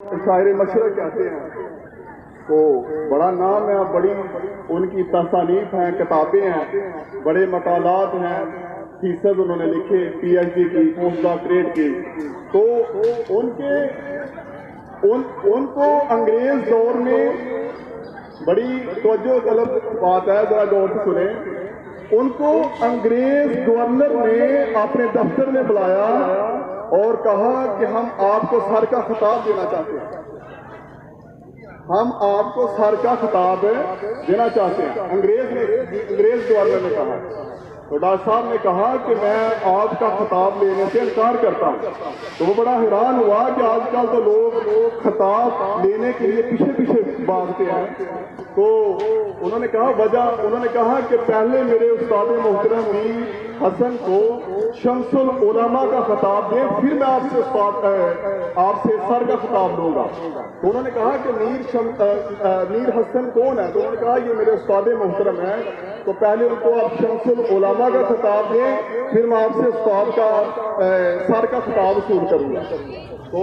شاعر مشرق کہتے ہیں تو بڑا نام ہے، بڑی ان کی تصانیف ہیں، کتابیں ہیں، بڑے مقالات ہیں، فیصد انہوں نے لکھے، پی ایچ ڈی کی، پوسٹ ڈاکٹریٹ کی. تو ان کو انگریز دور میں بڑی توجہ طلب بات ہے، ذرا غور سے سنیں. ان کو انگریز گورنر نے اپنے دفتر میں بلایا اور کہا کہ ہم آپ کو سر کا خطاب دینا چاہتے ہیں، ہم آپ کو سر کا خطاب دینا چاہتے ہیں. انگریز گورنر نے کہا. تو ڈاکٹر صاحب نے کہا کہ میں آپ کا خطاب لینے سے انکار کرتا ہوں. تو وہ بڑا حیران ہوا کہ آج کل تو لوگ خطاب لینے کے لیے پیچھے پیچھے بھاگتے ہیں. تو انہوں نے کہا وجہ، انہوں نے کہا کہ پہلے میرے استاد محترم میر حسن کو شمس العلماء کا خطاب دیں، پھر میں آپ سے سر کا خطاب لوں گا. تو انہوں نے کہا کہ میر حسن کون ہے؟ تو انہوں نے کہا یہ میرے استاد محترم ہیں، تو پہلے ان کو آپ شمس العلماء کا خطاب دیں، پھر میں آپ سے استاد کا سر کا خطاب وصول کروں گا. تو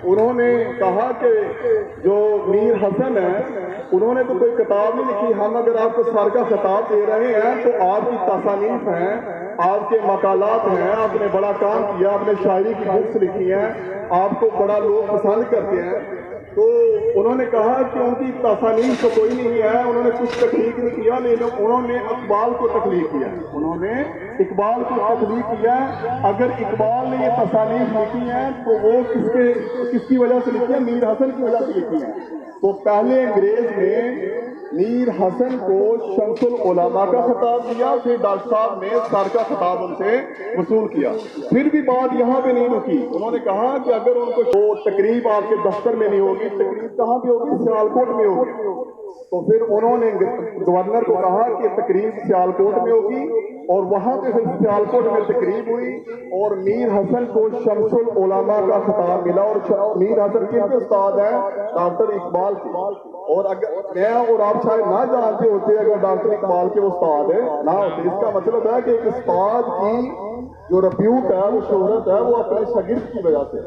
انہوں نے کہا کہ جو میر حسن ہیں انہوں نے تو کوئی کتاب نہیں لکھی، ہم اگر آپ کو سر کا خطاب دے رہے ہیں تو آپ کی تصانیف ہیں، آپ کے مقالات ہیں، آپ نے بڑا کام کیا، آپ نے شاعری کی بکس لکھی ہیں، آپ کو بڑا لوگ پسند کرتے ہیں. تو انہوں نے کہا کہ ان کی تصانیف تو کوئی نہیں ہے، انہوں نے کچھ تخلیق نہیں کیا، لیکن انہوں نے اقبال کو تخلیق کیا. انہوں نے اقبال کو تخلیق کیا. اگر اقبال نے یہ تصانیف لکھی ہیں تو وہ کس کی وجہ سے لکھی ہیں؟ میر حسن کی وجہ سے لکھی ہیں. تو پہلے انگریز نے میر حسن کو شمس العلماء کا خطاب دیا، پھر ڈاکٹر صاحب نے سر کا خطاب ان سے وصول کیا. پھر بھی بات یہاں پہ نہیں رکی. انہوں نے کہا کہ اگر ان کو تقریب آپ کے دفتر میں نہیں ہوگی، تقریب کہاں پہ ہوگی؟ سیالکوٹ میں ہوگی. تو پھر انہوں نے گورنر کو کہا کہ تقریب سیالکوٹ میں ہوگی، اور وہاں پہ پھر سیالکوٹ میں تقریب ہوئی اور میر حسن کو شمس العلماء کا خطاب ملا. اور میر حسن کن کے استاد ہیں؟ ڈاکٹر اقبال کے. اور اگر میں اور آپ شاید نہ جانتے ہوتے اگر ڈاکٹر اقبال کے استاد نہ ہوتے. اس کا مطلب ہے کہ ایک استاد کی جو ریپیوٹ ہے، وہ شہرت ہے، وہ اپنے شاگرد کی وجہ سے